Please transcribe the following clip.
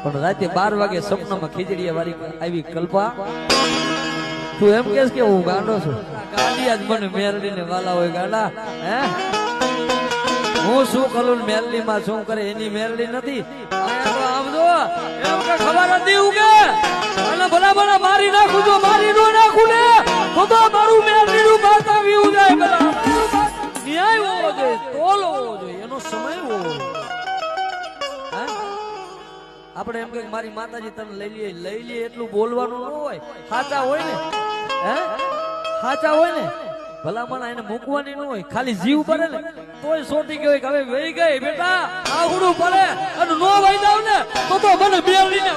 પણ રાતે 12 વાગે સપનામાં ખીજડીયા વાળી આવી કલ્પા તું એમ કેસ કે હું ગાંડો છું ગાંડિયા જ મને મેરડીને વાલા હોય ગાંડા હે હું શું કરું મેરડી માં શું કરે એની મેરડી નથી આયા તો આમ જો એમ કે ખબર હતી ઉગે અને ભલા ભલા મારી નાખું જો મારી નો નાખું ને તો મારું મેરડી નું બાત આવી જાય ભલા ન્યાય હોવો જોઈએ તોલ હોવો જોઈએ એનો સમય હોવો જોઈએ આપણે એમ કે મારી માતાજી તને લઈ લઈએ એટલું બોલવાનું ન હોય સાચા હોય ને હે સાચા હોય ને ભલામણ એને મૂકવાની ન હોય ખાલી જીવ પડે ને તોય સોટી ગઈ કે હવે વહી ગઈ બેટા આવડું પડે અને નો વહી જાવ ને તો મને બેલડીને